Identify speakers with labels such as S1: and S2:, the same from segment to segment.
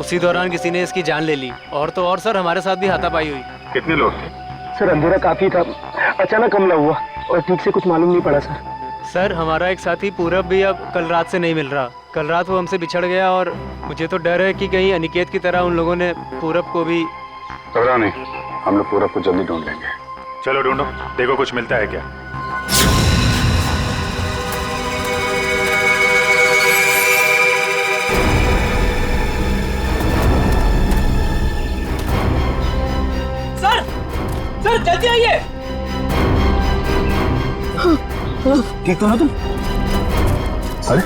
S1: उसी दौरान किसी ने इसकी जान ले ली। और तो और सर, हमारे साथ भी हाथापाई हुई।
S2: कितने लोग थे?
S3: सर अंधेरा काफी था, अचानक हमला हुआ और ठीक से कुछ मालूम नहीं पड़ा सर।
S1: सर हमारा एक साथी पूरब भी अब कल रात से नहीं मिल रहा। कल रात वो हमसे बिछड़ गया और मुझे तो डर है कि कहीं अनिकेत की तरह उन लोगों ने पूरब को भी।
S2: घबराओ नहीं, हम लोग पूरब को जल्दी ढूंढ लेंगे। चलो ढूंढो, देखो कुछ मिलता है क्या।
S4: सर जल्दी आइए।
S3: ठीक तो ना तुम?
S2: अरे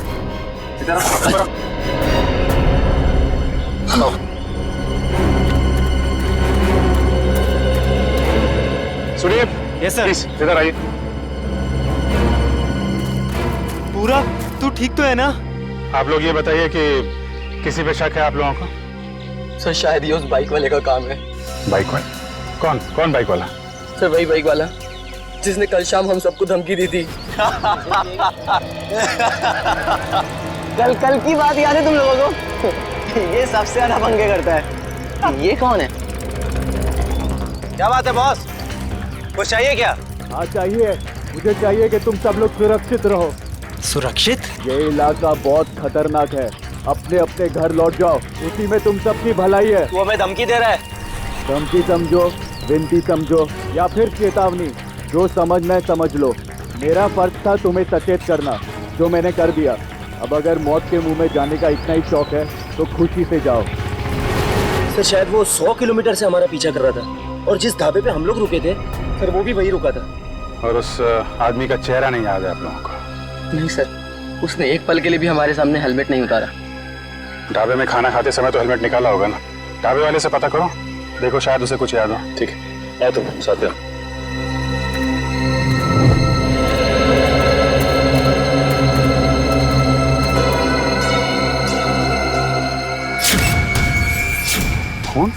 S2: सुनील,
S1: यस सर।
S2: इधर आइए।
S1: पूरा तू ठीक तो है ना?
S2: आप लोग ये बताइए कि किसी पे शक है आप लोगों को?
S4: सर शायद ये उस बाइक वाले का काम है।
S2: बाइक वाला? कौन कौन बाइक वाला?
S4: सर वही बाइक वाला जिसने कल शाम हम सबको धमकी दी थी। कल की बात याद है तुम लोगों को? ये सबसे ज्यादा पंगे करता है। ये कौन है?
S5: क्या बात है बॉस, कुछ चाहिए क्या?
S3: हाँ चाहिए, मुझे चाहिए कि तुम सब लोग सुरक्षित रहो।
S1: सुरक्षित?
S3: ये इलाका बहुत खतरनाक है, अपने अपने घर लौट जाओ, उसी में तुम सबकी भलाई है।
S5: तू हमें धमकी दे रहा है?
S3: धमकी समझो, विनती समझो या फिर चेतावनी, जो समझना है समझ लो। मेरा फर्ज था तुम्हें सचेत करना, जो मैंने कर दिया। अब अगर मौत के मुंह में जाने का इतना ही शौक है तो खुशी से जाओ।
S5: सर शायद वो 100 किलोमीटर से हमारा पीछा कर रहा था और जिस ढाबे पे हम लोग रुके थे सर वो भी वही रुका था।
S2: और उस आदमी का चेहरा नहीं याद है आप लोगों को?
S4: नहीं सर, उसने एक पल के लिए भी हमारे सामने हेलमेट नहीं उतारा।
S2: ढाबे में खाना खाते समय तो हेलमेट निकाला होगा ना? ढाबे वाले से पता करो, देखो शायद उसे कुछ याद हो। ठीक है, तुम साथ में। खून?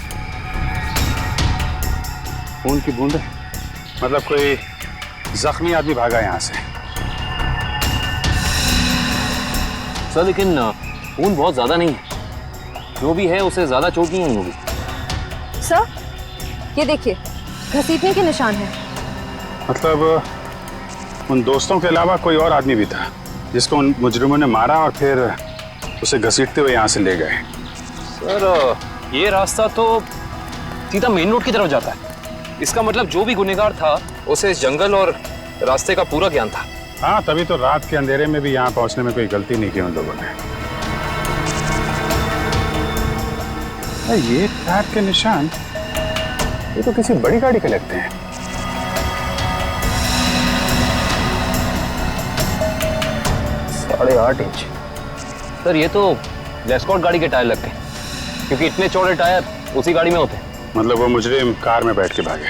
S2: खून की बूंद? मतलब कोई जख्मी आदमी भागा यहाँ से।
S5: सर लेकिन खून बहुत ज्यादा नहीं है, जो भी है उसे ज्यादा चोट नहीं हुई होगी।
S6: सर ये देखिए, घसीटने के निशान हैं।
S2: मतलब उन दोस्तों के अलावा कोई और आदमी भी था जिसको उन मुजरिमों ने मारा और फिर उसे घसीटते हुए यहाँ से ले गए।
S5: सर ये रास्ता तो सीधा मेन रोड की तरफ जाता है। इसका मतलब जो भी गुनहगार था उसे इस जंगल और रास्ते का पूरा ज्ञान था।
S2: हाँ, तभी तो रात के अंधेरे में भी यहाँ पहुँचने में कोई गलती नहीं की उन लोगों ने। ये ट्रैप के निशान, ये तो किसी बड़ी गाड़ी के लगते हैं।
S5: साढ़े 8 इंच। सर ये तो एस्कॉर्ट गाड़ी के टायर लगते हैं, क्योंकि इतने चौड़े टायर उसी गाड़ी में होते हैं।
S2: मतलब वो मुजरिम कार में बैठ के भागे,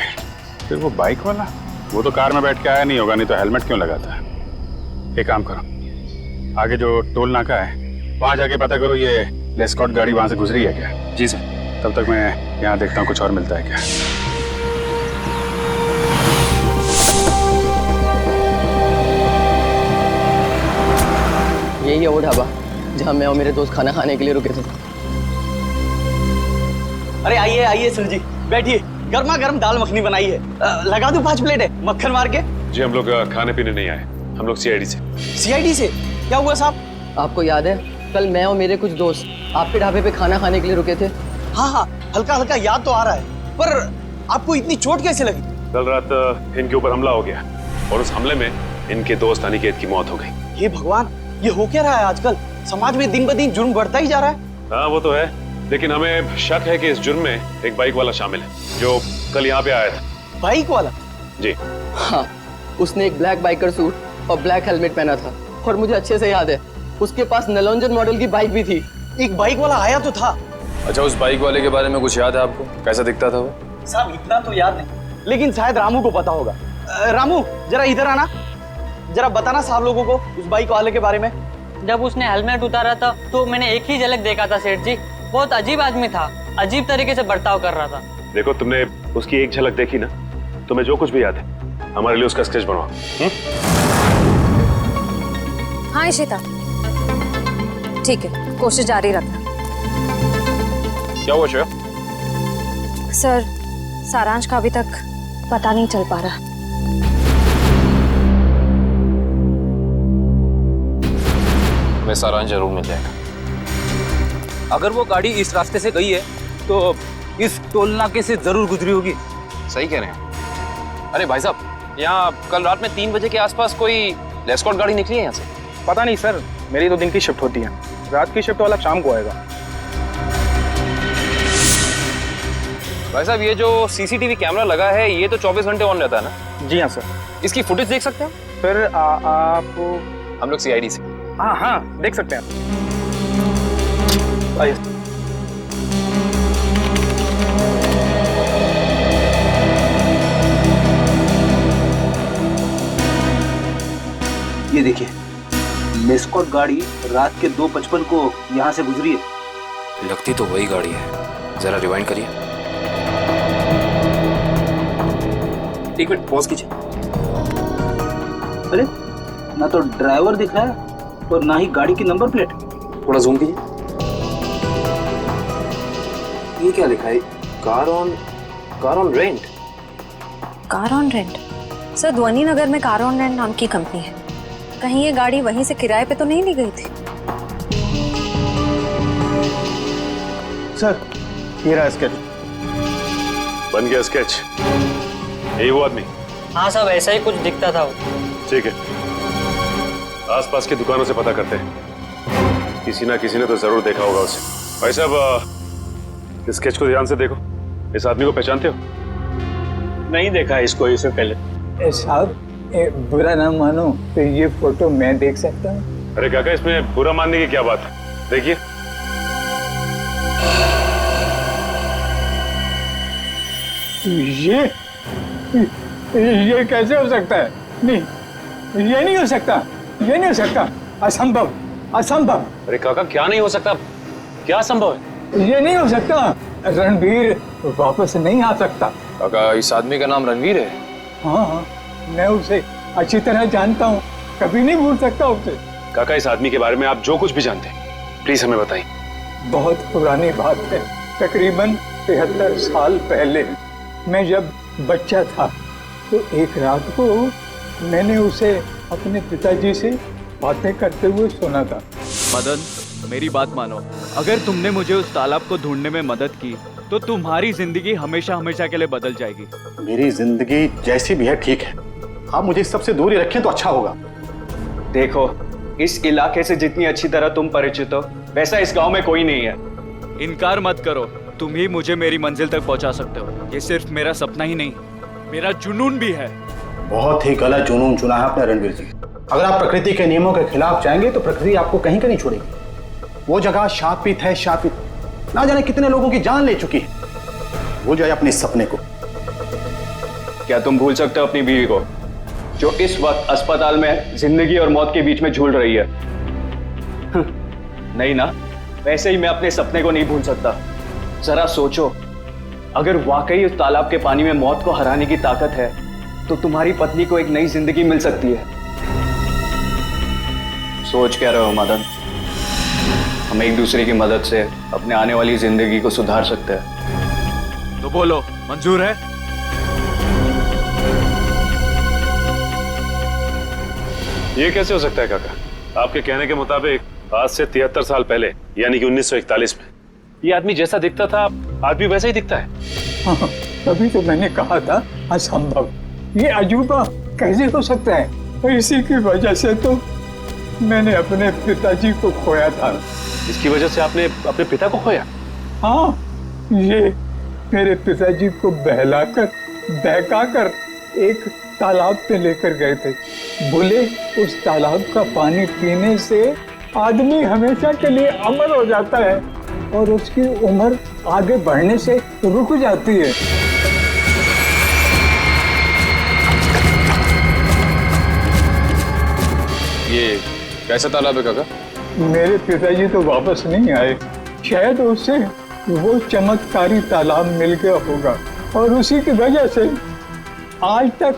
S2: फिर वो बाइक वाला, वो तो कार में बैठ के आया नहीं होगा, नहीं तो हेलमेट क्यों लगाता है? एक काम करो, आगे जो टोल नाका है वहां जाके पता करो ये एस्कॉर्ट गाड़ी वहां से गुजरी है क्या।
S5: जी सर।
S2: तब तक मैं यहाँ देखता हूँ कुछ और मिलता है क्या।
S4: यही है वो ढाबा जहाँ मैं और मेरे दोस्त खाना खाने के लिए रुके थे।
S5: अरे आइए आइए सर जी, बैठिए। गर्मा गर्म दाल मखनी बनाई है, लगा दूं 5 प्लेट है मक्खन मार के?
S7: जी हम लोग खाने पीने नहीं आए, हम लोग सीआईडी से।
S5: सीआईडी से? क्या हुआ साहब?
S4: आपको याद है कल मैं और मेरे कुछ दोस्त आपके ढाबे पे खाना खाने के लिए रुके थे?
S5: हाँ, हल्का हल्का याद तो आ रहा है, पर आपको इतनी चोट कैसे लगी?
S7: कल रात इनके ऊपर हमला हो गया और उस हमले में इनके दोस्त अनिकेत की मौत हो गई।
S5: हे भगवान, ये हो क्या रहा है आजकल? समाज में दिन ब दिन जुर्म बढ़ता ही जा रहा है।
S7: हाँ वो तो है, लेकिन हमें शक है कि इस जुर्म में एक बाइक वाला शामिल है जो कल यहाँ पे आया था।
S5: बाइक वाला?
S7: जी
S4: हाँ, उसने एक ब्लैक बाइकर सूट और ब्लैक हेलमेट पहना था और मुझे अच्छे से याद है उसके पास नलोंजन मॉडल की बाइक भी थी।
S5: एक बाइक वाला आया तो था।
S8: अच्छा, उस बाइक वाले के बारे में कुछ याद है आपको? कैसा दिखता था वो?
S5: साहब इतना तो याद नहीं, लेकिन शायद रामू को पता होगा। रामू जरा इधर आना, जरा बताना साहब लोगों को उस बाइक वाले के बारे में।
S9: जब उसने हेलमेट उतारा था तो मैंने एक ही झलक देखा था सेठ जी। बहुत अजीब आदमी था, अजीब तरीके से बर्ताव कर रहा था।
S7: देखो, तुमने उसकी एक झलक देखी ना, तुम्हें जो कुछ भी याद है हमारे लिए उसका स्केच बनवाओ।
S6: हाँ इशिता, ठीक है, कोशिश जारी रखना।
S5: क्या हुआ श्रेया?
S6: सर, सारांश का अभी तक पता नहीं चल पा रहा।
S5: मैं सारांश जरूर मिल जाएगा।
S10: अगर वो गाड़ी इस रास्ते से गई है तो इस टोल नाके से जरूर गुजरी होगी।
S5: सही कह रहे हैं। अरे भाई साहब, यहाँ कल रात में 3 बजे के आसपास कोई एस्कॉर्ट गाड़ी निकली है यहाँ से?
S11: पता नहीं सर, मेरी तो दिन की शिफ्ट होती है, रात की शिफ्ट वाला शाम को आएगा।
S5: भाई साहब, ये जो सीसीटीवी कैमरा लगा है ये तो 24 घंटे ऑन रहता है ना?
S11: जी हाँ सर।
S5: इसकी फुटेज देख सकते हैं?
S11: फिर आप
S5: हम लोग सीआईडी से।
S11: हाँ हाँ देख सकते हैं। आइए।
S10: ये देखिए, मेस्कॉट गाड़ी रात के 2:55 को यहाँ से गुजरी है।
S5: लगती तो वही गाड़ी है। जरा रिवाइंड करिए।
S10: एक मिनट पॉज कीजिए। अरे, ना तो ड्राइवर दिख रहा है और ना ही गाड़ी की नंबर प्लेट।
S5: थोड़ा जूम कीजिए। ये क्या लिखा है? Car on rent.
S6: Car on rent? Sir, ध्वनि नगर में कार ऑन रेंट नाम की कंपनी है। कहीं ये गाड़ी वहीं से किराए पे तो नहीं ली गई थी?
S11: सर, ये रहा स्केच।
S7: बन गया स्केच? यही वो आदमी?
S9: हाँ साहब, ऐसा ही कुछ दिखता था वो।
S7: ठीक है, आसपास की दुकानों से पता करते हैं। किसी ना किसी ने तो जरूर देखा होगा उसे। भाई साहब, इस स्केच को ध्यान से देखो। इस आदमी को पहचानते हो?
S11: नहीं देखा इसको इससे पहले। साहब, बुरा ना मानो तो ये फोटो मैं देख सकता हूँ?
S7: अरे काका, इसमें बुरा मानने की क्या बात है? देखिए।
S11: ये कैसे हो सकता है? नहीं, ये नहीं हो सकता, ये नहीं हो सकता, असंभव, असंभव।
S7: अरे काका, क्या नहीं हो सकता? क्या संभव है?
S11: ये नहीं हो सकता। रणवीर वापस नहीं आ सकता।
S5: काका, इस आदमी का नाम रणवीर है?
S11: हाँ, मैं उसे अच्छी तरह जानता हूँ, कभी नहीं भूल सकता उसे।
S7: काका, इस आदमी के बारे में आप जो कुछ भी जानते हैं प्लीज हमें बताइए।
S11: बहुत पुरानी बात है, तकरीबन 73 साल पहले मैं जब बच्चा था तो एक रात को मैंने उसे अपने पिताजी से बातें करते हुए सुना था।
S3: मदन, मेरी बात मानो। अगर तुमने मुझे उस तालाब को ढूंढने में मदद की तो तुम्हारी जिंदगी हमेशा हमेशा के लिए बदल जाएगी।
S2: मेरी जिंदगी जैसी भी है ठीक है, आप मुझे इस सबसे दूर ही रखें तो अच्छा होगा।
S12: देखो, इस इलाके से जितनी अच्छी तरह तुम परिचित हो वैसा इस गांव में कोई नहीं है।
S3: इनकार मत करो, तुम ही मुझे मेरी मंजिल तक पहुंचा सकते हो। ये सिर्फ मेरा सपना ही नहीं, मेरा जुनून भी है।
S2: बहुत ही गलत जुनून चुना है आपने रणवीर जी। अगर आप प्रकृति के नियमों के खिलाफ जाएंगे तो प्रकृति आपको कहीं का नहीं छोड़ेगी। वो जगह शापित है, शापित। ना जाने कितने लोगों की जान ले चुकी है। भूल जाए अपने सपने को।
S12: क्या तुम भूल सकते हो अपनी बीवी को, जो इस वक्त अस्पताल में जिंदगी और मौत के बीच में झूल रही है? नहीं ना, वैसे ही मैं अपने सपने को नहीं भूल सकता। जरा सोचो, अगर वाकई उस तालाब के पानी में मौत को हराने की ताकत है तो तुम्हारी पत्नी को एक नई जिंदगी मिल सकती है। सोच क्या रहे हो मदन? हम एक दूसरे की मदद से अपने आने वाली जिंदगी को सुधार सकते हैं।
S3: तो बोलो, मंजूर है?
S7: ये कैसे हो सकता है काका? आपके कहने के मुताबिक आज से 73 साल पहले यानी कि 1941 में ये आदमी जैसा दिखता था आदमी वैसा ही दिखता है।
S11: हाँ, तभी तो मैंने कहा था असंभव। ये अजूबा कैसे हो सकता है? और इसी की वजह से तो मैंने अपने पिताजी को खोया था।
S7: इसकी वजह से आपने अपने पिता को खोया?
S11: हाँ, ये मेरे पिताजी को बहकाकर एक तालाब पे लेकर गए थे। बोले उस तालाब का पानी पीने से आदमी हमेशा के लिए अमर हो जाता है और उसकी उम्र आगे बढ़ने से रुक जाती है।
S5: ये कैसा तालाब है काका?
S11: मेरे पिताजी तो वापस नहीं आए, शायद उसे वो चमत्कारी तालाब मिल गया होगा और उसी की वजह से आज तक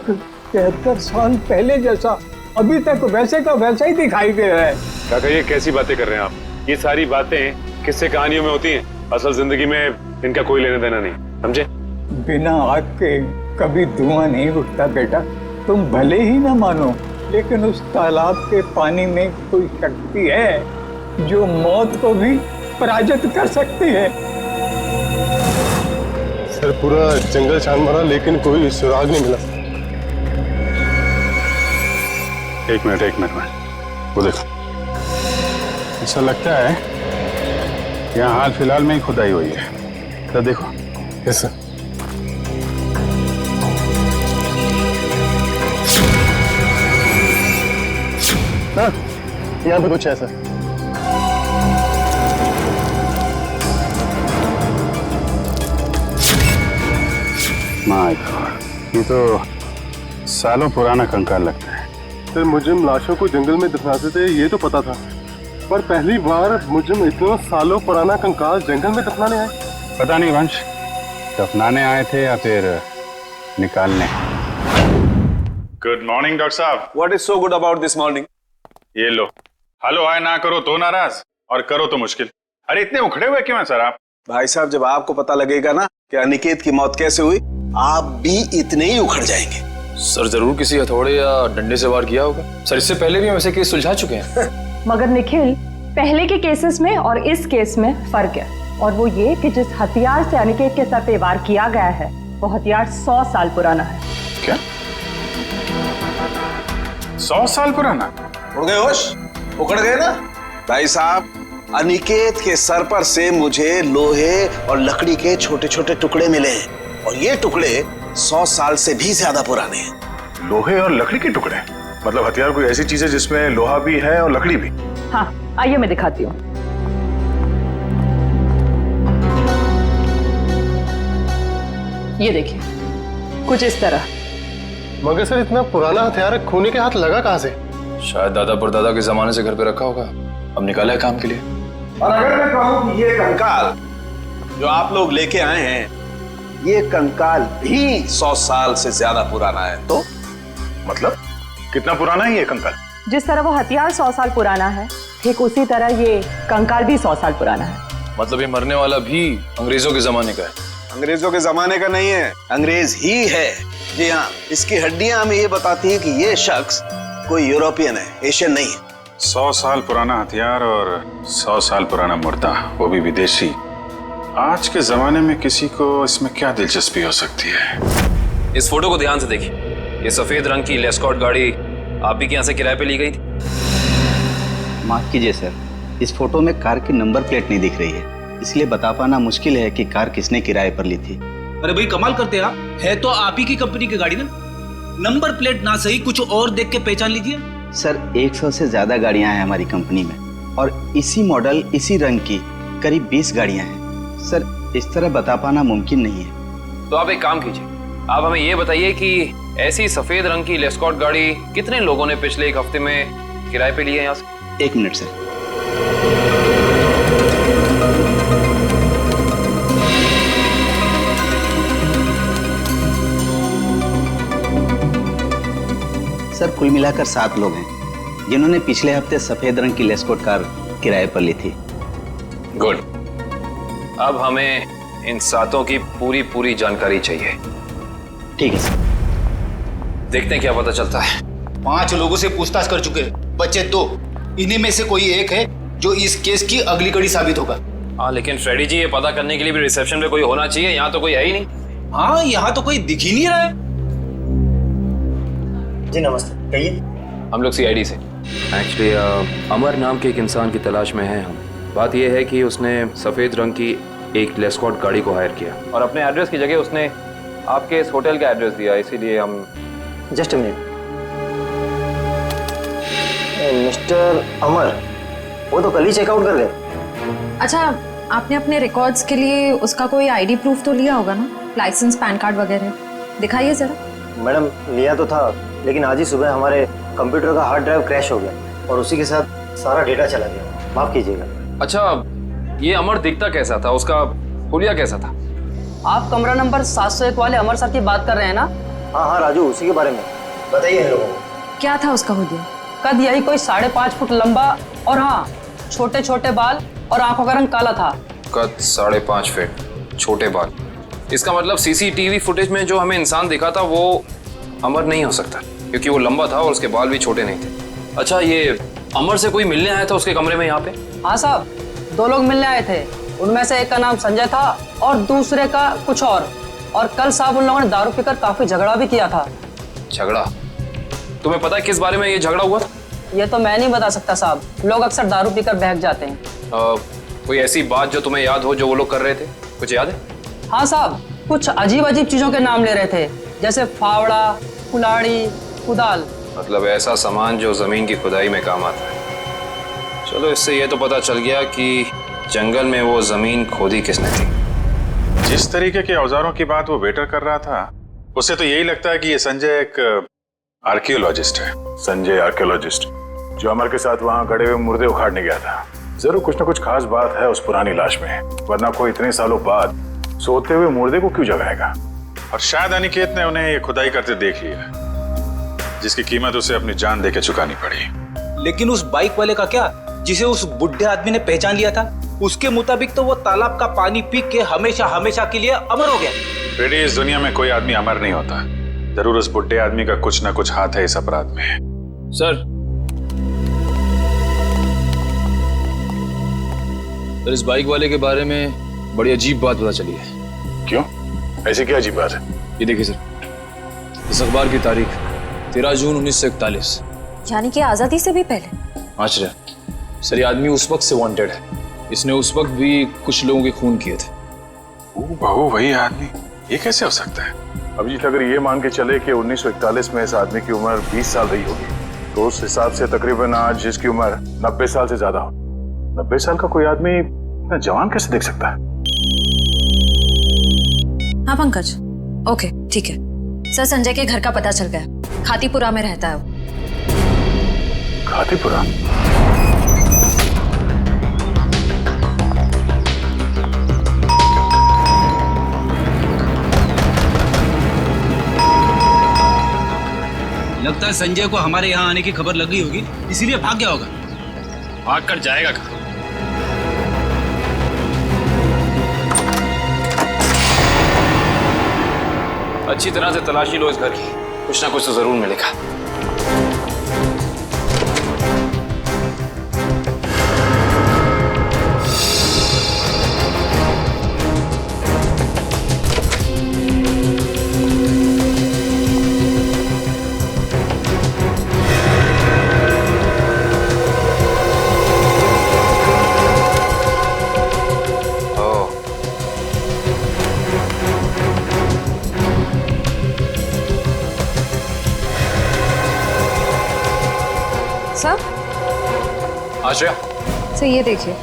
S11: 73 साल पहले जैसा अभी तक वैसे का वैसा ही दिखाई दे रहा है।
S7: काका, ये कैसी बातें कर रहे हैं आप? ये सारी बातें किस्से कहानियों में होती हैं। असल जिंदगी में इनका कोई लेना देना नहीं, समझे?
S11: बिना आग के कभी धुआं नहीं उठता बेटा। तुम भले ही ना मानो, लेकिन उस तालाब के पानी में कोई शक्ति है जो मौत को भी पराजित कर सकती है।
S13: सर पूरा जंगल छान मारा लेकिन कोई सुराग नहीं मिला।
S2: एक मिनट वो देखो, ऐसा लगता है यहाँ हाल फिलहाल में ही खुदाई हुई है। तो देखो।
S13: Yes sir. हाँ, यहाँ पे कुछ है सर।
S2: माय गॉड, ये तो सालों पुराना कंकाल लगता है।
S13: सर मुजरिम लाशों को जंगल में दफनाते थे ये तो पता था, पर पहली बार मुजरिम इतना सालों पुराना कंकाल जंगल में दफनाने आए।
S2: पता नहीं वंश, दफनाने आए थे या फिर निकालने। गुड मॉर्निंग डॉक्टर साहब।
S8: What is so good about this morning?
S2: ये लो, हेलो हाय ना करो तो नाराज और करो तो मुश्किल। अरे इतने उखड़े हुए क्यों हैं सर आप?
S14: भाई साहब, जब आपको पता लगेगा ना कि अनिकेत की मौत कैसे हुई, आप भी इतने ही उखड़ जाएंगे।
S8: सर जरूर किसी हथौड़े या डंडे से वार किया होगा। सर इससे पहले भी हम ऐसे केस सुलझा चुके हैं।
S15: मगर निखिल, पहले के केसेस में और इस केस में फर्क है, और वो ये कि जिस हथियार से अनिकेत के सर पे वार किया गया है वो हथियार 100 साल पुराना है।
S2: क्या? 100 साल पुराना?
S14: उड़ गए होश? उखड़ गए ना? भाई साहब, अनिकेत के सर पर से मुझे लोहे और लकड़ी के छोटे छोटे टुकड़े मिले हैं, और ये टुकड़े 100 साल से भी ज्यादा पुराने हैं।
S2: लोहे और लकड़ी के टुकड़े? मतलब हथियार कोई ऐसी चीज है जिसमें लोहा भी है और लकड़ी भी?
S15: हाँ, आइए मैं दिखाती हूँ। ये देखिए, कुछ इस तरह।
S13: मगर सर इतना पुराना हथियार खूनी के हाथ लगा कहाँ से?
S8: शायद दादा परदादा के जमाने से घर पे रखा होगा, अब निकाला है काम के लिए।
S14: और अगर मैं कहूँ कि ये कंकाल जो आप लोग लेके आए हैं, ये कंकाल भी 100 साल से ज्यादा पुराना है, तो
S2: मतलब कितना पुराना है ये कंकाल?
S15: जिस तरह वो हथियार 100 साल पुराना है, ठीक उसी तरह ये कंकाल भी 100 साल पुराना है।
S8: मतलब ये मरने वाला भी अंग्रेजों के जमाने का है?
S14: अंग्रेजों के जमाने का नहीं है, अंग्रेज ही है। जी हाँ, इसकी हड्डियां हमें ये बताती है कि ये शख्स कोई यूरोपियन है, एशियन नहीं है।
S2: 100 साल पुराना हथियार और 100 साल पुराना मुर्दा, वो भी विदेशी। आज के जमाने में किसी को इसमें क्या दिलचस्पी हो सकती है?
S5: इस फोटो को ध्यान से देखिए। ये सफेद रंग की लेस्कॉट गाड़ी आप ही के यहाँ से किराए पे ली गई थी?
S16: माफ कीजिए सर, इस फोटो में कार की नंबर प्लेट नहीं दिख रही है, इसलिए बता पाना मुश्किल है कि कार किसने किराए पर ली थी।
S10: अरे भाई कमाल करते हैं आप, है तो आप ही की कंपनी की गाड़ी ना, नंबर प्लेट ना सही कुछ और देख के पहचान लीजिए।
S16: सर 100 से ज्यादा गाड़ियां हैं हमारी कंपनी में, और इसी मॉडल इसी रंग की करीब 20 गाड़ियां हैं। सर इस तरह बता पाना मुमकिन नहीं है।
S5: तो आप एक काम कीजिए, आप हमें ये बताइए कि ऐसी सफेद रंग की लेस्कॉट गाड़ी कितने लोगों ने पिछले एक हफ्ते में किराए पे ली है यहाँ से?
S16: 1 मिनट सर। सर कुल मिलाकर 7 लोग हैं जिन्होंने पिछले हफ्ते सफेद रंग की लेस्कॉट कार किराए पर ली थी।
S5: गुड, अब हमें इन 7 की पूरी जानकारी चाहिए।
S16: ठीक है सर।
S5: देखते हैं क्या पता चलता है।
S10: 5 लोगों से पूछताछ कर चुके, बचे 2। इन्हीं में से कोई एक है जो इस केस की अगली कड़ी साबित होगा।
S5: हाँ लेकिन फ्रेडी जी, ये पता करने के लिए भी रिसेप्शन पे कोई होना चाहिए, यहाँ तो कोई है ही नहीं।
S10: हाँ, यहाँ तो कोई दिख ही नहीं रहा है।
S17: जी नमस्ते, कहिए।
S5: हम लोग सीआईडी से। एक्चुअली अमर नाम के एक इंसान की तलाश में हैं हम। बात यह है कि उसने सफ़ेद रंग की एक लेस्कॉट गाड़ी को हायर किया और अपने एड्रेस की जगह उसने आपके इस होटल का एड्रेस दिया, इसीलिए हम।
S17: जस्ट अ मिनट, मिस्टर अमर, वो तो कल ही चेकआउट कर गए।
S6: अच्छा, आपने अपने रिकॉर्ड्स के लिए उसका कोई आईडी प्रूफ तो लिया होगा ना, लाइसेंस, पैन कार्ड वगैरह, दिखाइए जरा।
S17: मैडम लिया तो था, लेकिन आज ही सुबह हमारे कंप्यूटर का हार्ड ड्राइव क्रैश हो गया और उसी के साथ सारा डेटा चला गया, माफ कीजिएगा।
S5: अच्छा, ये अमर दिखता कैसा था, उसका हुलिया कैसा था?
S4: आप कमरा नंबर 701 वाले अमर सर की बात कर रहे हैं ना?
S17: हाँ राजू, उसी के बारे में बताइए इन लोगों को।
S6: क्या था उसका हुलिया?
S4: कद यही कोई 5.5 फुट लंबा, और हाँ, छोटे छोटे बाल और आंखों का रंग काला था।
S5: कद 5.5 फीट, छोटे बाल। इसका मतलब सीसीटीवी फुटेज में जो हमें इंसान दिखा था वो अमर नहीं हो सकता, क्योंकि वो लंबा था और उसके बाल भी छोटे नहीं थे। अच्छा, ये अमर से कोई मिलने आया था उसके कमरे में यहाँ पे?
S9: हाँ साहब, 2 लोग मिलने आए थे। उनमें से एक का नाम संजय था और दूसरे का कुछ और कल साहब उन लोगों ने दारू पीकर काफी झगड़ा भी किया था।
S5: झगड़ा? तुम्हें पता है किस बारे में ये झगड़ा हुआ था?
S9: ये तो मैं नहीं बता सकता साहब, लोग अक्सर दारू पीकर बहक जाते हैं।
S5: कोई ऐसी बात जो तुम्हें याद हो जो वो लोग कर रहे थे, कुछ याद है?
S9: हाँ साहब, कुछ अजीब अजीब चीजों के नाम ले रहे थे, जैसे फावड़ा, कुल्हाड़ी, कुदाल।
S5: मतलब ऐसा सामान जो जमीन की खुदाई में काम आता है। चलो, इससे ये तो पता चल गया कि जंगल में वो जमीन खोदी किसने थी।
S2: जिस तरीके के औजारों की बात वो वेटर कर रहा था, उससे तो यही लगता है कि ये संजय एक आर्कियोलॉजिस्ट है।
S7: संजय आर्कियोलॉजिस्ट जो अमर के साथ वहां गड़े हुए मुर्दे उखाड़ने गया था। जरूर कुछ न कुछ खास बात है उस पुरानी लाश में, वरना कोई इतने सालों बाद सोते हुए मुर्दे को क्यों जगाएगा।
S2: और शायद अनिकेत ने उन्हें ये खुदाई करते देख लिया, जिसकी कीमत उसे अपनी जान देके चुकानी पड़ी।
S10: लेकिन उस बाइक वाले का क्या, जिसे उस बुढ़े आदमी ने पहचान लिया था? उसके मुताबिक तो वो तालाब का पानी पी के हमेशा हमेशा के लिए अमर हो गया।
S2: बेटी, इस दुनिया में कोई आदमी अमर नहीं होता। जरूर उस बुढ़े आदमी का कुछ ना कुछ हाथ है इस अपराध में।
S8: सर, इस बाइक वाले के बारे में बड़ी अजीब बात पता चली है।
S7: क्यों? ऐसी क्या अजीब बात है?
S8: ये देखिए सर, इस अखबार की तारीख 13 जून 1941,
S6: यानी कि आजादी से भी पहले।
S8: आश्चर्य सर, ये आदमी उस वक्त से वांटेड है। इसने उस वक्त भी कुछ लोगों के खून किए थे।
S2: बहू, वही आदमी? ये कैसे हो सकता है?
S7: अभिजीत, अगर ये मान के चले कि 1941 में इस आदमी की उम्र 20 साल रही होगी, तो उस हिसाब से तकरीबन आज जिसकी उम्र 90 साल से ज्यादा हो, 90 साल का कोई आदमी इतना जवान कैसे दिख सकता है?
S6: हाँ पंकज, ओके ठीक है सर। संजय के घर का पता चल गया, खातीपुरा में रहता है वो।
S7: खातीपुरा?
S10: लगता है संजय को हमारे यहाँ आने की खबर लग गई होगी, इसीलिए भाग गया होगा।
S5: भाग कर जाएगा कहाँ? अच्छी तरह से तलाशी लो इस घर की, कुछ ना कुछ तो जरूर मिलेगा। आश्रया,
S6: सर ये देखिए,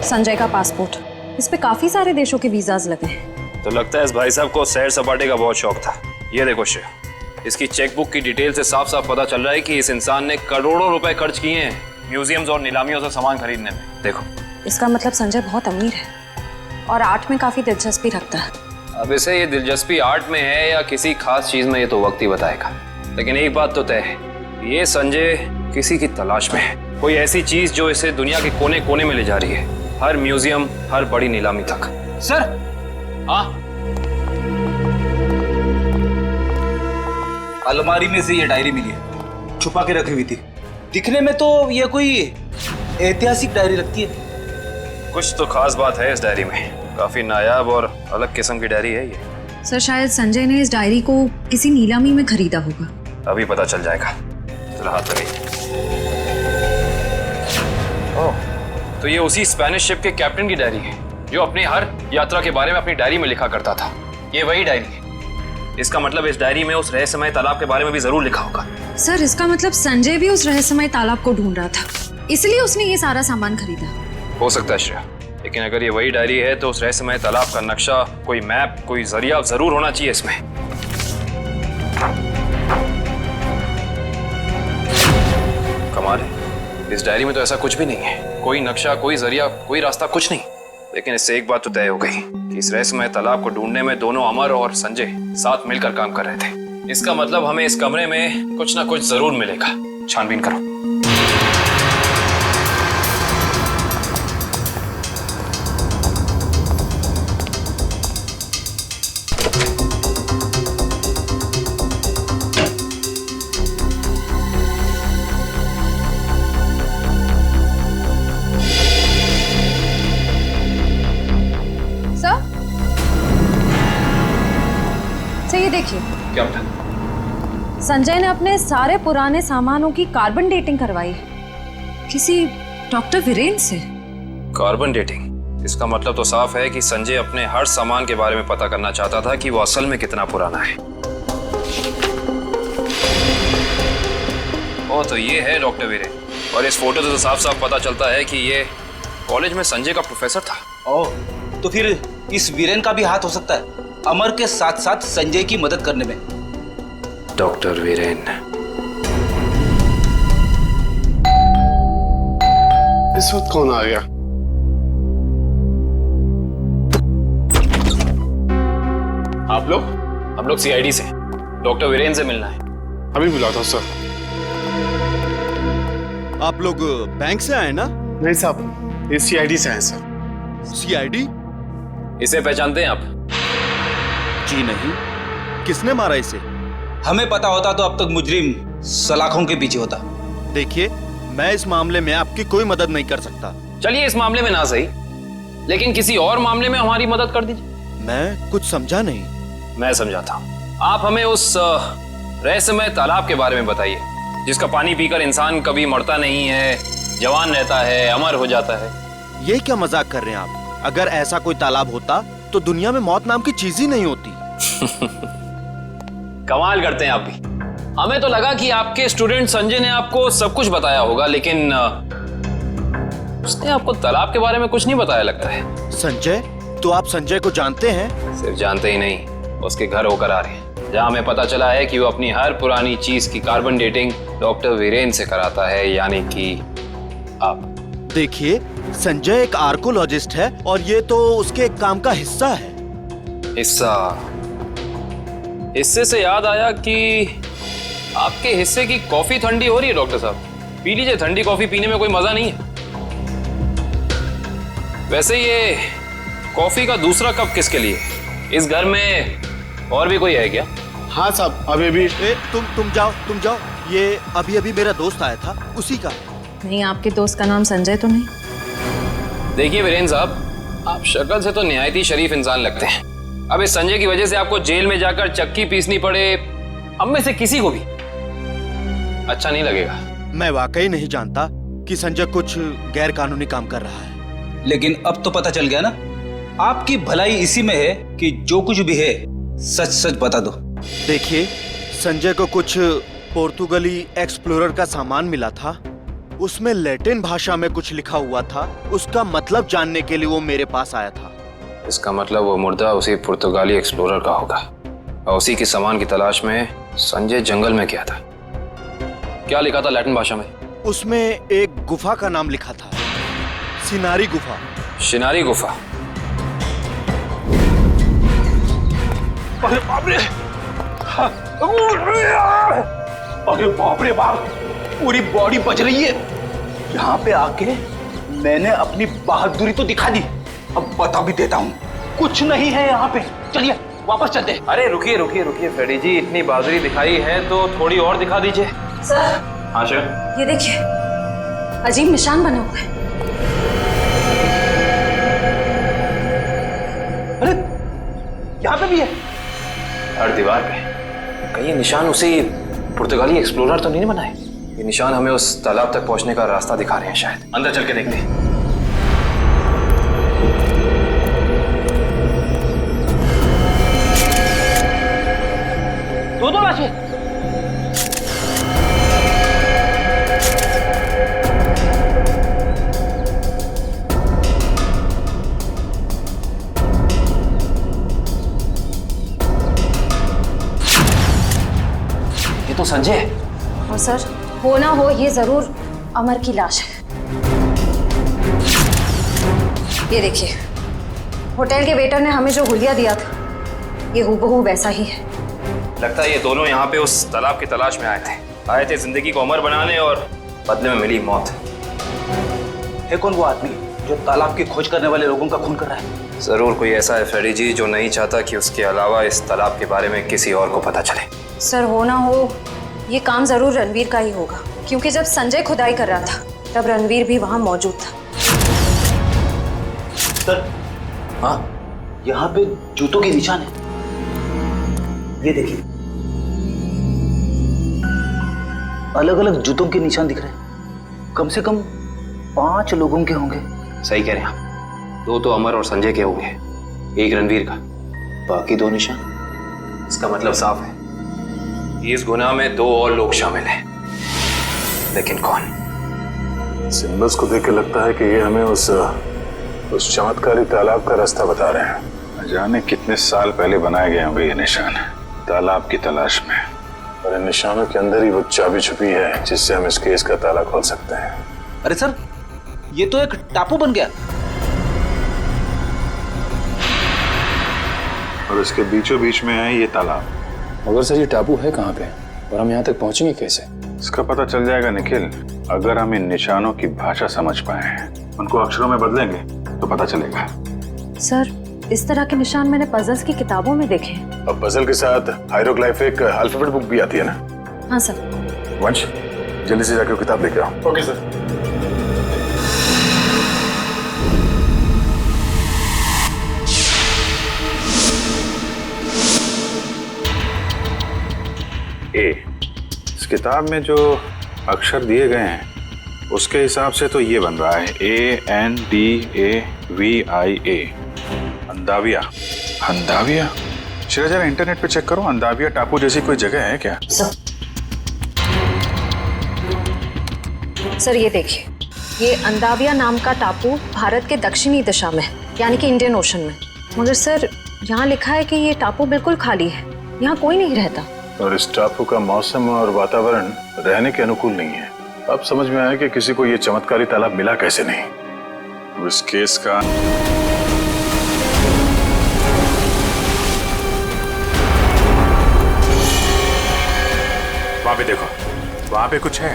S6: संजय का पासपोर्ट, इस पे काफी सारे देशों के वीजाज लगे हैं।
S5: तो लगता है इस भाई साहब को सैर सपाटे का बहुत शौक था। ये देखो श्रेया, इसकी चेकबुक की डिटेल से साफ साफ पता चल रहा है कि इस इंसान ने करोड़ों रुपए खर्च किए हैं म्यूजियम्स और नीलामियों से सामान खरीदने में। देखो,
S6: इसका मतलब संजय बहुत अमीर है और आर्ट में काफी दिलचस्पी रखता है।
S5: अब इसे ये दिलचस्पी आर्ट में है या किसी खास चीज में, ये तो वक्त ही बताएगा। लेकिन एक बात तो तय है, ये संजय किसी की तलाश में है, कोई ऐसी चीज जो इसे दुनिया के कोने कोने में ले जा रही है, हर म्यूजियम, हर बड़ी नीलामी तक।
S10: सर,
S5: हाँ,
S10: अलमारी में से ये डायरी मिली है, छुपा के रखी हुई थी। दिखने में तो ये कोई ऐतिहासिक डायरी लगती है।
S5: कुछ तो खास बात है इस डायरी में, काफी नायाब और अलग किस्म की डायरी है ये।
S6: सर शायद संजय ने इस डायरी को किसी नीलामी में खरीदा होगा।
S5: अभी पता चल जाएगा। चलो हाथ लगाइए। ओह, तो ये उसी स्पेनिश शिप के कैप्टन की डायरी है जो अपनी हर यात्रा के बारे में अपनी डायरी में लिखा करता था। ये वही डायरी है। इसका मतलब इस डायरी में उस रहस्यमय तालाब के बारे में भी जरूर लिखा होगा।
S6: सर इसका मतलब संजय भी उस रहस्यमय तालाब को ढूंढ रहा था, इसलिए उसने ये सारा सामान खरीदा।
S5: हो सकता है श्रेया, लेकिन अगर ये वही डायरी है तो उस रहस्यमय तालाब का नक्शा, कोई मैप, कोई जरिया जरूर होना चाहिए इसमें। कमाल है, इस डायरी में तो ऐसा कुछ भी नहीं है, कोई नक्शा, कोई जरिया, कोई रास्ता, कुछ नहीं। लेकिन इससे एक बात तो तय हो गई कि इस रहस्यमय तालाब को ढूंढने में दोनों अमर और संजय साथ मिलकर काम कर रहे थे। इसका मतलब हमें इस कमरे में कुछ ना कुछ जरूर मिलेगा। छानबीन करो।
S6: ये देखिए,
S5: क्या बेटा?
S6: संजय ने अपने सारे पुराने सामानों की कार्बन डेटिंग करवाई है किसी डॉक्टर वीरेन से।
S5: Carbon dating? इसका मतलब तो साफ है कि संजय अपने हर सामान के बारे में पता करना चाहता था कि वो असल में कितना पुराना है। ओ तो ये है डॉक्टर वीरेन, और इस फोटो से तो साफ साफ पता चलता है कि ये कॉलेज में संजय का प्रोफेसर था।
S10: ओह, तो फिर इस वीरेन का भी हाथ हो सकता है अमर के साथ साथ संजय की मदद करने में।
S5: डॉक्टर वीरेन।
S13: इस वक्त कौन आ गया?
S5: आप लोग? हम लोग सीआईडी से, डॉक्टर वीरेन से मिलना है।
S13: अभी बुला था सर।
S18: आप लोग बैंक से आए ना?
S13: नहीं साहब, ये सीआईडी से आए सर।
S18: सीआईडी?
S5: इसे पहचानते हैं आप?
S18: जी नहीं। किसने मारा इसे?
S10: हमें पता होता तो अब तक मुजरिम सलाखों के पीछे होता।
S18: देखिए, मैं इस मामले में आपकी कोई मदद नहीं कर सकता।
S5: चलिए इस मामले में ना सही, लेकिन किसी और मामले में हमारी मदद कर दीजिए।
S18: मैं कुछ समझा नहीं।
S5: मैं समझाता हूँ। आप हमें उस रहस्यमय तालाब के बारे में बताइए, जिसका पानी पीकर इंसान कभी मरता नहीं है, जवान रहता है, अमर हो जाता है।
S18: ये क्या मजाक कर रहे हैं आप? अगर ऐसा कोई तालाब होता तो दुनिया में मौत नाम की चीज ही नहीं होती।
S5: कमाल करते हैं आप भी। हमें तो लगा कि आपके स्टूडेंट संजय ने आपको सब कुछ बताया होगा, लेकिन उसने आपको तालाब के बारे में कुछ नहीं बताया लगता है।
S18: संजय? तो आप संजय को जानते हैं?
S5: सिर्फ जानते ही नहीं, उसके घर होकर आ रहे हैं, जहाँ हमें पता चला है कि वो अपनी हर पुरानी चीज की कार्बन डेटिंग डॉक्टर वीरेन से कराता है, यानी कि आप।
S18: देखिए, संजय एक आर्कोलॉजिस्ट है और ये तो उसके एक काम का हिस्सा है।
S5: हिस्सा? हिस्से से याद आया कि आपके हिस्से की कॉफी ठंडी हो रही है डॉक्टर साहब, पी लीजिए। ठंडी कॉफी पीने में कोई मजा नहीं है। वैसे ये कॉफी का दूसरा कप किसके लिए? इस घर में और भी कोई है क्या?
S13: हाँ साहब, अभी भी।
S18: तुम जाओ। ये अभी मेरा दोस्त आया था, उसी का है।
S6: नहीं, आपके दोस्त का नाम संजय तो नहीं?
S5: देखिए वीरेन साहब, आप शक्ल से तो निहायत ही शरीफ इंसान लगते हैं। अब इस संजय की वजह से आपको जेल में जाकर चक्की पीसनी पड़े, हम में से किसी को भी अच्छा नहीं लगेगा।
S18: मैं वाकई नहीं जानता कि संजय कुछ गैर कानूनी काम कर रहा है।
S10: लेकिन अब तो पता चल गया ना, आपकी भलाई इसी में है कि जो कुछ भी है सच सच बता दो।
S18: देखिए, संजय को कुछ पोर्तुगली एक्सप्लोरर का सामान मिला था, उसमें लैटिन भाषा में कुछ लिखा हुआ था। उसका मतलब जानने के लिए वो मेरे पास आया था।
S5: इसका मतलब वो मुर्दा उसी पुर्तगाली एक्सप्लोरर का होगा, और उसी के सामान की तलाश में संजय जंगल में गया था। क्या लिखा था लैटिन भाषा में?
S18: उसमें एक गुफा का नाम लिखा था, सिनारी गुफा।
S5: शिनारी गुफा?
S14: अरे बाप रे! अरे बाप रे बाप! पूरी बॉडी बज रही है। यहाँ पे आके मैंने अपनी बहादुरी तो दिखा दी, अब बता भी देता हूँ, कुछ नहीं है यहाँ पे। चलिए वापस चलते।
S5: अरे रुकिए फ्रेडी जी, इतनी बहादुरी दिखाई है तो थोड़ी और दिखा दीजिए।
S6: सर।
S5: हाँ सर।
S6: ये देखिए, अजीब निशान बने हुए हैं।
S14: अरे यहाँ पे भी है।
S5: हर दीवार पे। कहीं ये निशान उसी पुर्तगाली एक्सप्लोरर तो नहीं बनाए? ये निशान हमें उस तालाब तक पहुंचने का रास्ता दिखा रहे हैं शायद। अंदर चल के देखते हैं।
S14: दो लाशें।
S5: ये तो संजय।
S6: और सर, हो ना हो ये जरूर अमर की लाश है। ये देखिए, होटल के वेटर ने हमें जो हुलिया दिया था, ये हूबहू वैसा ही है।
S5: लगता है ये दोनों यहाँ पे उस तालाब की तलाश में आए थे जिंदगी को अमर बनाने, और बदले में मिली मौत।
S10: है कौन वो आदमी जो तालाब की खोज करने वाले लोगों का खून कर रहा है?
S5: जरूर कोई ऐसा है फ्रेडी जी जो नहीं चाहता कि उसके अलावा इस तालाब के बारे में किसी और को पता चले।
S6: सर, हो ना हो ये काम जरूर रणवीर का ही होगा, क्योंकि जब संजय खुदाई कर रहा था तब रणवीर भी वहां मौजूद था।
S10: सर, हाँ, यहाँ पे जूतों के निशान है। ये देखिए, अलग अलग जूतों के निशान दिख रहे हैं। कम से कम 5 लोगों के होंगे।
S5: सही कह रहे हैं आप। 2 तो अमर और संजय के होंगे, 1 रणवीर का,
S10: बाकी 2 निशान।
S5: इसका मतलब साफ है कि इस गुनाह में 2 और लोग शामिल हैं, लेकिन कौन?
S7: सिंबल्स को देख के लगता है कि ये हमें उस चमत्कारी तालाब का रास्ता बता रहे हैं।
S2: न जाने कितने साल पहले बनाए गए होंगे ये निशान, तालाब की तलाश में।
S7: और इन निशानों के अंदर ही वो चाबी छुपी है जिससे हम इस केस का ताला खोल सकते हैं।
S10: अरे सर, ये तो एक टापू बन गया।
S2: और इसके बीचों बीच में है ये तालाब।
S8: मगर सर ये टापू है कहाँ पे और हम यहाँ तक पहुंचेंगे कैसे?
S2: इसका पता चल जाएगा निखिल, अगर हम इन निशानों की भाषा समझ पाए, उनको अक्षरों में बदलेंगे तो पता चलेगा।
S6: सर, इस तरह के निशान मैंने पजल्स की किताबों में देखे हैं।
S7: अब पजल के साथ हायरोग्लाइफिक अल्फाबेट बुक भी आती है ना?
S6: हाँ सर।
S7: वंश, जल्दी से जाकर वो किताब लेके आओ। Okay sir.
S2: इस किताब में जो अक्षर दिए गए हैं उसके हिसाब से तो ये बन रहा है ANDAVIA, अंदाविया। अंदाविया? चलो जरा इंटरनेट पे चेक करो, अंदाविया टापू जैसी कोई जगह है क्या?
S6: सर ये देखिए, ये अंदाविया नाम का टापू भारत के दक्षिणी दिशा में, यानी कि इंडियन ओशन में। मगर सर यहाँ लिखा है कि ये टापू बिल्कुल खाली है, यहाँ कोई नहीं रहता।
S7: और इस टापू का मौसम और वातावरण रहने के अनुकूल नहीं है। अब समझ में आया कि किसी को ये चमत्कारी तालाब मिला कैसे नहीं।
S2: इस केस का वहां पे देखो, वहां पे कुछ है।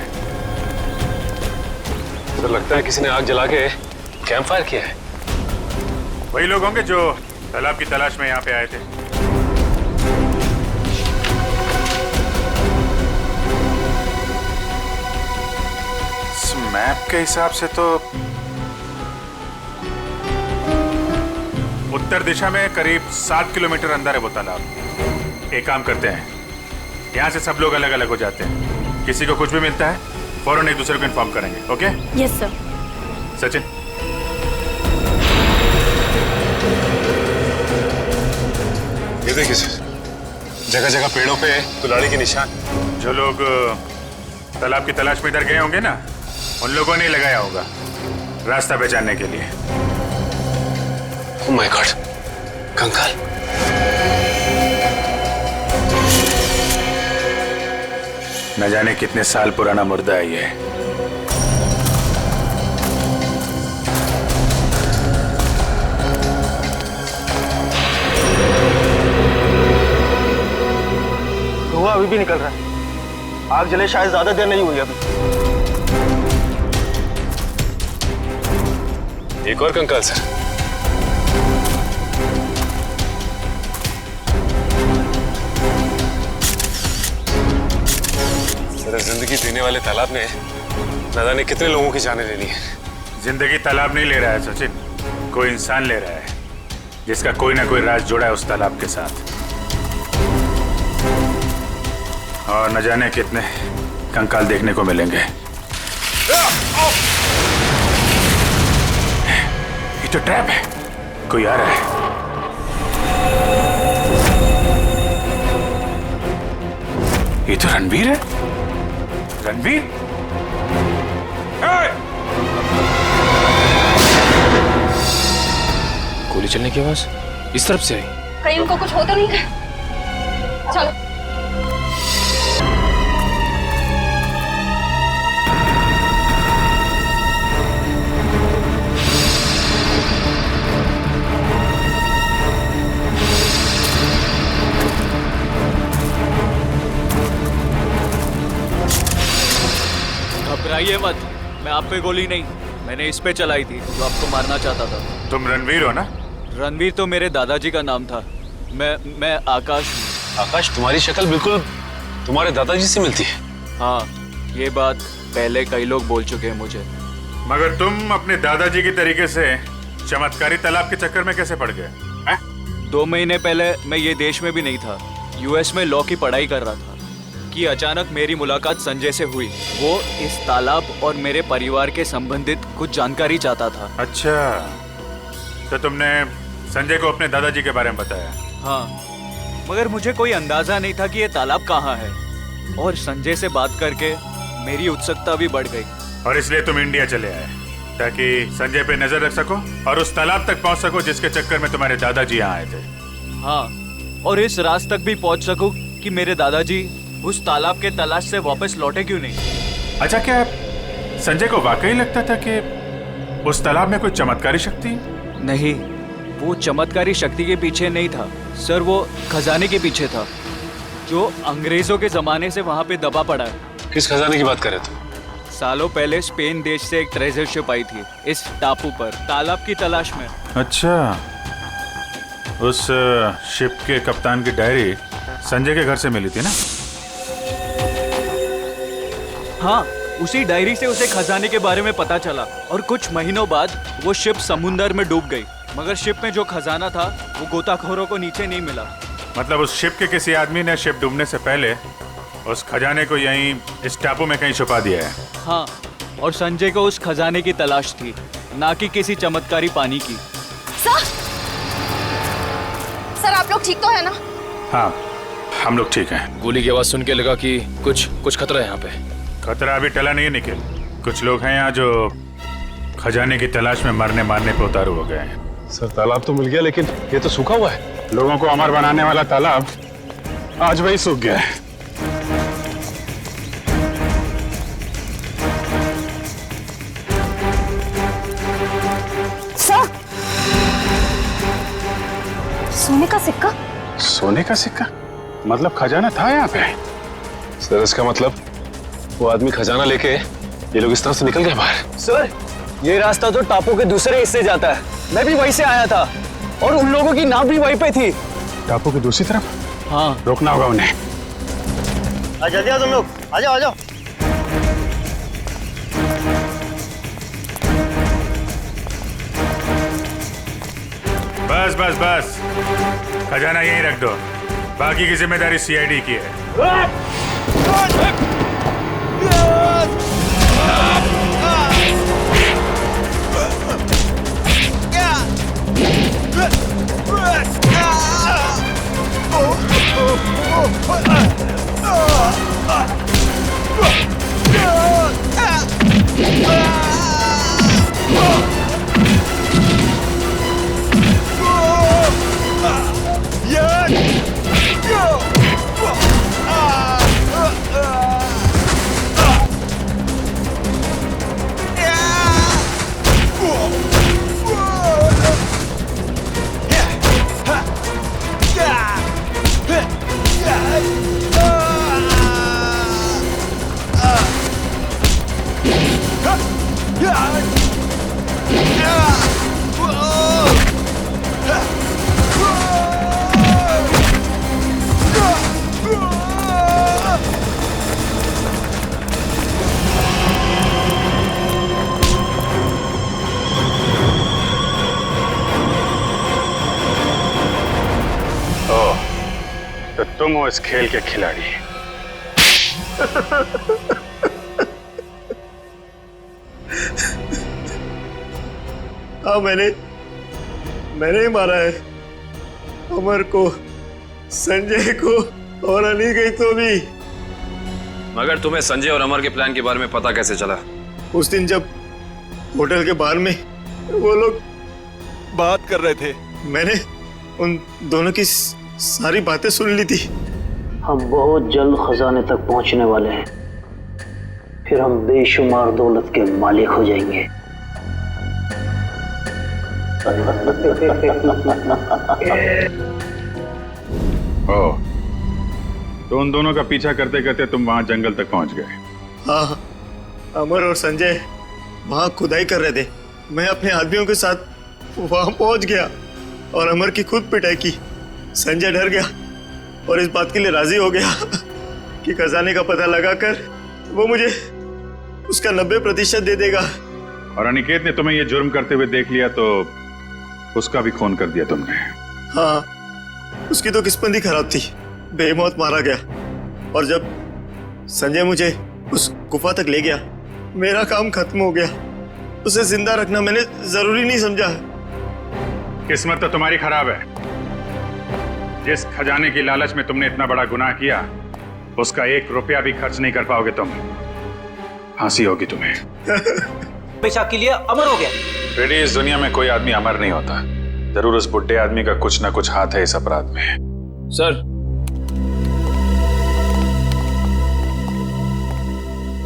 S13: सर लगता है किसी ने आग जला के कैंप फायर किया है।
S2: वही लोग होंगे जो तालाब की तलाश में यहाँ पे आए थे। मैप के हिसाब से तो उत्तर दिशा में करीब 7 किलोमीटर अंदर है वो तालाब। एक काम करते हैं, यहाँ से सब लोग अलग अलग हो जाते हैं, किसी को कुछ भी मिलता है फौरन एक दूसरे को इन्फॉर्म करेंगे। ओके?
S15: Yes sir.
S2: सचिन,
S13: ये देखिए सर, जगह जगह पेड़ों पे कुल्हाड़ी के निशान।
S2: जो लोग तालाब की तलाश में इधर गए होंगे ना, उन लोगों ने लगाया होगा रास्ता पहचानने के लिए।
S13: ओह माय गॉड, कंकाल।
S2: न जाने कितने साल पुराना मुर्दा है ये।
S17: धुआं अभी भी निकल रहा है। आग जले शायद ज्यादा देर नहीं हुई अभी।
S13: एक और कंकाल सर। सर जिंदगी देने वाले तालाब ने न जाने कितने लोगों की जानें ले ली है।
S2: जिंदगी तालाब नहीं ले रहा है सचिन, कोई इंसान ले रहा है जिसका कोई ना कोई राज जुड़ा है उस तालाब के साथ। और न जाने कितने कंकाल देखने को मिलेंगे। ये तो ट्रैप है, कोई आ रहा है। ये तो रणवीर है। रणवीर?
S8: गोली चलने की आवाज इस तरफ से आई।
S15: कहीं उनको कुछ हो तो नहीं गया? चलो।
S12: घबराइए मत, मैं आप पे गोली नहीं, मैंने इस पे चलाई थी जो आपको मारना चाहता था।
S2: तुम रणवीर हो ना?
S12: रणवीर तो मेरे दादाजी का नाम था। मैं आकाश हूँ।
S13: आकाश, तुम्हारी शक्ल बिल्कुल तुम्हारे दादाजी से मिलती है।
S12: हाँ, ये बात पहले कई लोग बोल चुके हैं मुझे।
S2: मगर तुम अपने दादाजी की तरीके से चमत्कारी तालाब के चक्कर में कैसे पड़ गए?
S12: 2 महीने पहले मैं ये देश में भी नहीं था। यूएस में लॉ की पढ़ाई कर रहा था कि अचानक मेरी मुलाकात संजय से हुई। वो इस तालाब और मेरे परिवार के संबंधित कुछ जानकारी चाहता था।
S2: अच्छा, तो तुमने संजय को अपने दादाजी के बारे में बताया?
S12: हाँ, मगर मुझे कोई अंदाजा नहीं था कि ये तालाब कहाँ है, और संजय से बात करके मेरी उत्सुकता भी बढ़ गई।
S2: और इसलिए तुम इंडिया चले आए ताकि संजय पे नजर रख सको और उस तालाब तक पहुंच सको जिसके चक्कर में तुम्हारे दादाजी यहाँ आए थे।
S12: हाँ, और इस राज तक भी पहुंच सकूं कि मेरे दादाजी उस तालाब के तलाश से वापस लौटे क्यों नहीं।
S2: अच्छा, क्या संजय को वाकई लगता था कि उस तालाब में कोई चमत्कारी शक्ति?
S12: नहीं, वो चमत्कारी शक्ति के पीछे नहीं था सर, वो खजाने के पीछे था जो अंग्रेजों के जमाने से वहाँ पे दबा पड़ा है।
S7: किस खजाने की बात कर रहे थे?
S12: सालों पहले स्पेन देश से एक ट्रेजर शिप आई थी इस टापू पर तालाब की तलाश में।
S2: अच्छा, उस शिप के कप्तान की डायरी संजय के घर से मिली थी ना?
S12: हाँ, उसी डायरी से उसे खजाने के बारे में पता चला और कुछ महीनों बाद वो शिप समुंदर में डूब गई, मगर शिप में जो खजाना था वो गोताखोरों को नीचे नहीं मिला।
S2: मतलब उस शिप के किसी आदमी ने शिप डूबने से पहले उस खजाने को यहीं इस टापू में कहीं छुपा दिया है।
S12: हाँ, और संजय को उस खजाने की तलाश थी, ना कि किसी चमत्कारी पानी की।
S6: सर आप लोग ठीक तो है ना?
S2: हाँ, हम लोग ठीक हैं।
S8: गोली की आवाज सुन के लगा कि कुछ खतरा है यहाँ पे।
S2: खतरा अभी टला नहीं है निखिल। कुछ लोग हैं यहाँ जो खजाने की तलाश में मरने मारने पे उतारू हो गए हैं।
S13: सर तालाब तो मिल गया, लेकिन ये तो सूखा हुआ है।
S2: लोगों को अमर बनाने वाला तालाब आज वही सूख गया है।
S6: सोने का सिक्का?
S2: सोने का सिक्का? मतलब खजाना था यहाँ पे?
S7: सर इसका मतलब वो आदमी खजाना लेके ये लोग इस तरह से निकल गए बाहर।
S12: सर ये रास्ता तो टापू के दूसरे हिस्से जाता है, मैं भी वहीं से आया था और उन लोगों की नाव भी वहीं पे थी।
S2: टापू की दूसरी तरफ?
S12: हाँ,
S2: रोकना होगा उन्हें।
S17: जल्दी आओ तुम लोग, आ जाओ आ जाओ।
S2: बस बस बस, खजाना यहीं रख दो, बाकी की जिम्मेदारी सीआईडी की है। तो तुम हो इस खेल के खिलाड़ी।
S17: हाँ, मैंने ही मारा है अमर को, संजय को और अनिकेत को भी।
S5: मगर तुम्हें संजय और अमर के प्लान के बारे में पता कैसे चला?
S17: उस दिन जब होटल के बाहर में वो लोग बात कर रहे थे, मैंने उन दोनों की सारी बातें सुन ली थी।
S19: हम बहुत जल्द खजाने तक पहुंचने वाले हैं, फिर हम बेशुमार दौलत के मालिक हो जाएंगे।
S2: ओ, तो उन दोनों का पीछा करते करते तुम वहां जंगल तक पहुंच गए?
S17: हाँ, अमर और संजय वहां खुदाई कर रहे थे। मैं अपने आदमियों के साथ वहां पहुंच गया और अमर की खुद पिटाई की। संजय डर गया और इस बात के लिए राजी हो गया कि खजाने का पता लगाकर वो मुझे उसका 90% दे देगा।
S2: और अनिकेत ने तुम्हें ये जुर्म करते हुए देख लिया तो उसका भी खून कर दिया तुमने?
S17: हाँ, उसकी तो किस्मत ही खराब थी। बेमौत मारा गया। और जब संजय मुझे उस गुफा तक ले गया, मेरा काम खत्म हो गया। उसे जिंदा रखना मैंने जरूरी नहीं समझा।
S2: किस्मत तो तुम्हारी खराब है। जिस खजाने की लालच में तुमने इतना बड़ा गुनाह किया, उसका 1 रुपया भी खर्च नहीं कर पाओगे तुम। फांसी होगी तुम्हें।
S10: पेशा के लिए अमर हो गया।
S2: बेटी, इस दुनिया में कोई आदमी अमर नहीं होता। जरूर उस बुढ़े आदमी का कुछ ना कुछ हाथ है इस अपराध में।
S8: सर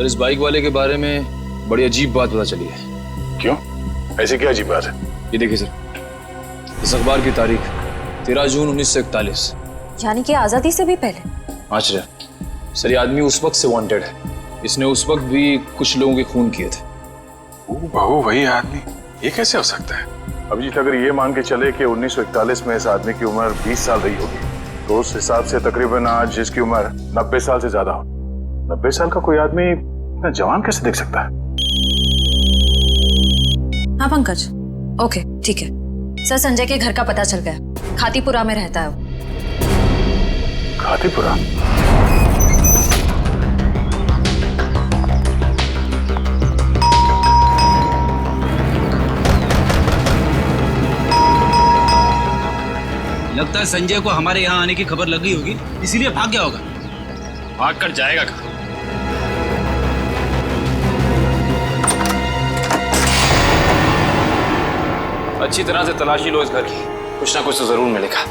S8: इस बाइक वाले के बारे में बड़ी अजीब बात पता चली है।
S2: क्यों? ऐसी क्या अजीब बात है?
S8: ये देखिए सर, इस अखबार की तारीख 13 जून 1941,
S6: यानी कि आजादी से भी पहले।
S8: आश्चर्य सर, ये आदमी उस वक्त से वांटेड है। इसने उस वक्त भी कुछ लोगों के खून किए थे।
S2: बहू वही आदमी, ये कैसे हो सकता है?
S7: अभिजीत, अगर ये मान के चले कि 1941 में इस आदमी की उम्र 20 साल रही होगी, तो उस हिसाब से तकरीबन आज इसकी उम्र 90 साल से ज्यादा हो। 90 साल का कोई आदमी इतना जवान कैसे दिख सकता है?
S6: हाँ पंकज, ओके ठीक है सर। संजय के घर का पता चल गया, खातीपुरा में रहता है वो।
S2: खातीपुरा?
S10: लगता है संजय को हमारे यहाँ आने की खबर लग गई होगी, इसीलिए भाग गया होगा।
S2: भाग कर जाएगा कहाँ?
S5: अच्छी तरह से तलाशी लो इस घर की, कुछ ना कुछ तो जरूर मिलेगा।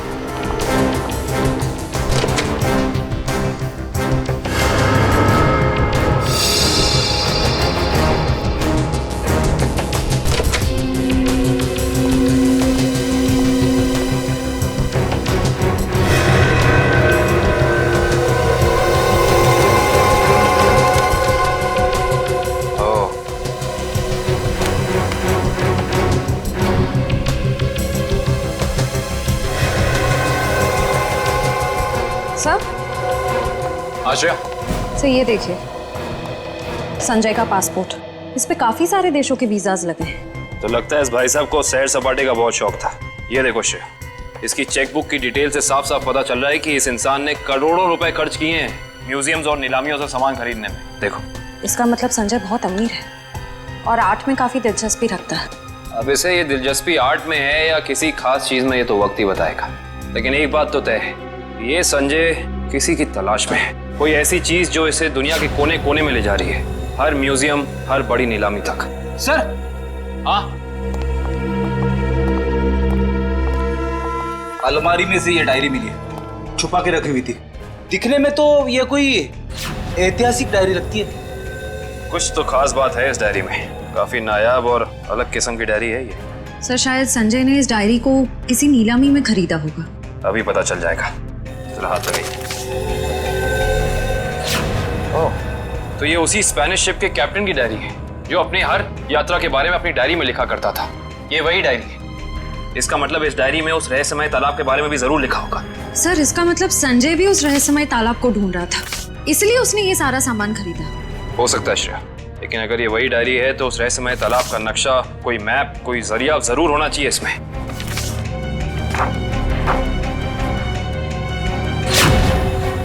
S6: सर ये देखिए संजय का पासपोर्ट, इस पे काफी सारे देशों के वीजाज लगे हैं।
S5: तो लगता है इस भाई साहब को सैर सपाटे का बहुत शौक था। ये देखो श्रेया, इसकी चेकबुक की डिटेल से साफ साफ पता चल रहा है कि इस इंसान ने करोड़ों रुपए खर्च किए हैं म्यूजियम्स और नीलामियों से सामान खरीदने में। देखो,
S6: इसका मतलब संजय बहुत अमीर है और आर्ट में काफी दिलचस्पी रखता है।
S5: अब इसे ये दिलचस्पी आर्ट में है या किसी खास चीज में, ये तो वक्त ही बताएगा। लेकिन एक बात तो तय है, ये संजय किसी की तलाश में है। कोई ऐसी चीज जो इसे दुनिया के कोने कोने में ले जा रही है, हर म्यूजियम, हर बड़ी नीलामी तक।
S10: सर,
S5: हाँ,
S10: अलमारी में से ये डायरी मिली है, छुपा के रखी हुई थी। दिखने में तो ये कोई ऐतिहासिक डायरी लगती है।
S5: कुछ तो खास बात है इस डायरी में, काफी नायाब और अलग किस्म की डायरी है ये।
S6: सर शायद संजय ने इस डायरी को किसी नीलामी में खरीदा होगा।
S5: अभी पता चल जाएगा। चलो हाथ लगाइए। ओह, तो ये उसी स्पेनिश शिप के कैप्टन की डायरी है जो अपनी हर यात्रा के बारे में अपनी डायरी में लिखा करता था। ये वही डायरी है। इसका मतलब इस डायरी में उस रहस्यमय तालाब के बारे में भी जरूर लिखा होगा।
S6: सर इसका मतलब संजय भी उस रहस्यमय तालाब को ढूंढ रहा था, इसलिए उसने ये सारा सामान खरीदा।
S5: हो सकता है श्रेया, लेकिन अगर ये वही डायरी है तो उस रहस्यमय तालाब का नक्शा, कोई मैप, कोई जरिया जरूर होना चाहिए इसमें।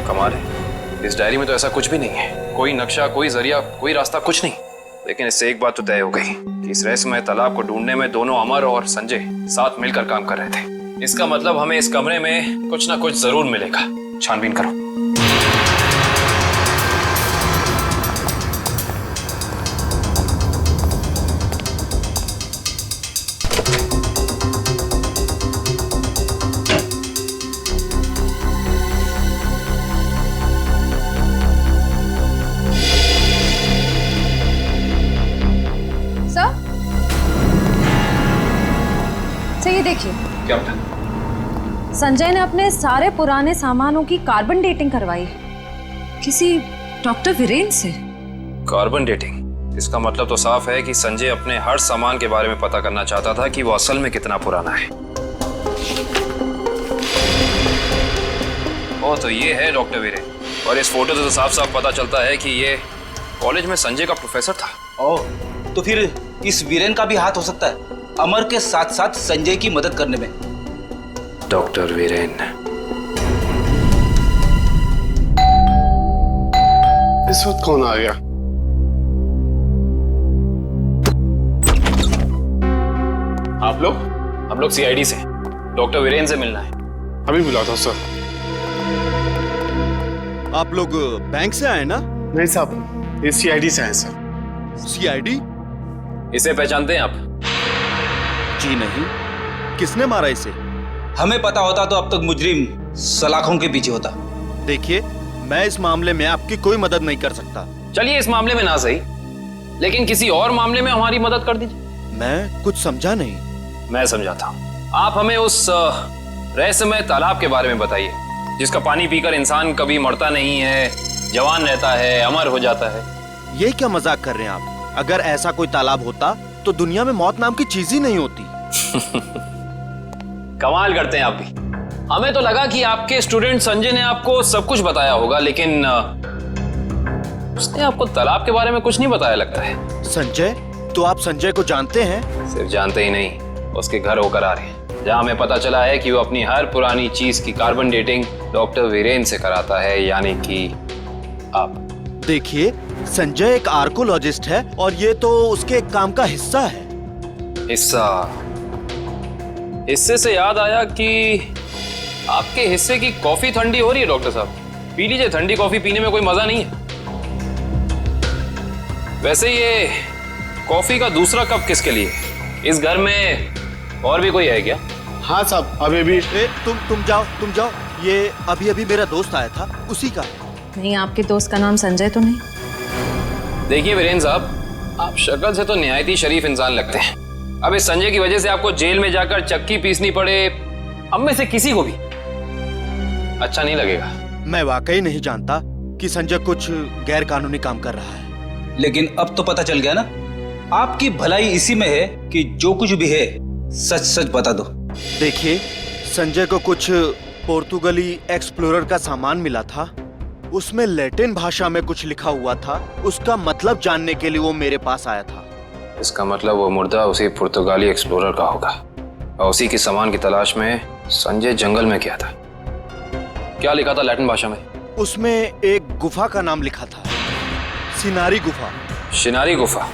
S5: कमाल है, इस डायरी में तो ऐसा कुछ भी नहीं है। कोई नक्शा, कोई जरिया, कोई रास्ता, कुछ नहीं। लेकिन इससे एक बात तो तय हो गई कि इस रहस्यमय तालाब को ढूंढने में दोनों अमर और संजय साथ मिलकर काम कर रहे थे। इसका मतलब हमें इस कमरे में कुछ ना कुछ जरूर मिलेगा। छानबीन करो।
S6: ये देखिए,
S5: क्या बता?
S6: संजय ने अपने सारे पुराने सामानों की कार्बन डेटिंग करवाई है किसी डॉक्टर वीरेन से।
S5: Carbon dating? इसका मतलब तो साफ है कि संजय अपने हर सामान के बारे में पता करना चाहता था कि वो असल में कितना पुराना है। ओ, तो ये है डॉक्टर वीरेन, और इस फोटो से तो साफ साफ पता चलता है कि ये कॉलेज में संजय का प्रोफेसर था।
S10: ओह, तो फिर इस वीरेन का भी हाथ हो सकता है अमर के साथ साथ संजय की मदद करने में।
S5: डॉक्टर वीरेन।
S13: इस वक्त कौन आ गया?
S5: आप लोग? हम लोग सीआईडी से, डॉक्टर वीरेन से मिलना है।
S13: अभी बुला था सर।
S18: आप लोग बैंक से आए ना?
S13: नहीं साहब, ये सीआईडी से आए सर।
S18: सीआईडी?
S5: इसे पहचानते हैं आप?
S18: जी नहीं। किसने मारा इसे?
S10: हमें पता होता तो अब तक मुजरिम सलाखों के पीछे होता।
S18: देखिए, मैं इस मामले में आपकी कोई मदद नहीं कर सकता।
S5: चलिए इस मामले में ना सही, लेकिन किसी और मामले में हमारी मदद कर दीजिए।
S18: मैं कुछ समझा नहीं।
S5: मैं समझाता हूँ। आप हमें उस रहस्यमय तालाब के बारे में बताइए, जिसका पानी पीकर इंसान कभी मरता नहीं है, जवान रहता है, अमर हो जाता है।
S18: ये क्या मजाक कर रहे हैं आप? अगर ऐसा कोई तालाब होता तो दुनिया में मौत नाम की चीज ही नहीं होती।
S5: कमाल करते हैं आप भी। हमें तो लगा कि आपके स्टूडेंट संजय ने आपको सब कुछ बताया होगा, लेकिन उसने आपको तालाब के बारे में कुछ नहीं बताया लगता है।
S18: संजय? तो आप संजय को जानते हैं?
S5: सिर्फ जानते ही नहीं, उसके घर होकर आ रहे हैं, जहां हमें पता चला है कि वो अपनी हर पुरानी चीज की कार्बन डेटिंग डॉक्टर वीरेन से कराता है, यानी कि आप।
S18: देखिए, संजय एक आर्कोलॉजिस्ट है और ये तो उसके एक काम का हिस्सा है।
S5: हिस्सा? हिस्से से याद आया कि आपके हिस्से की कॉफी ठंडी हो रही है डॉक्टर साहब, पी लीजिए। ठंडी कॉफी पीने में कोई मजा नहीं है। वैसे ये कॉफी का दूसरा कप किसके लिए? इस घर में और भी कोई है क्या?
S13: हाँ साहब, अभी भी।
S18: तुम जाओ। ये अभी मेरा दोस्त आया था, उसी का है।
S6: नहीं, आपके दोस्त का नाम संजय तो नहीं?
S5: देखिए वीरेन साहब, आप शक्ल से तो निहायत ही शरीफ इंसान लगते हैं। अब इस संजय की वजह से आपको जेल में जाकर चक्की पीसनी पड़े, हम में से किसी को भी अच्छा नहीं लगेगा।
S18: मैं वाकई नहीं जानता कि संजय कुछ गैर कानूनी काम कर रहा है।
S10: लेकिन अब तो पता चल गया ना। आपकी भलाई इसी में है कि जो कुछ भी है सच सच बता दो।
S18: देखिए, संजय को कुछ पोर्तुगली एक्सप्लोरर का सामान मिला था। उसमें लैटिन भाषा में कुछ लिखा हुआ था। उसका मतलब जानने के लिए वो मेरे पास आया था।
S5: इसका मतलब वो मुर्दा उसी पुर्तगाली एक्सप्लोरर का होगा, और उसी के सामान की तलाश में संजय जंगल में गया था। क्या लिखा था लैटिन भाषा में?
S18: उसमें एक गुफा का नाम लिखा था, सिनारी गुफा।
S5: शिनारी गुफा?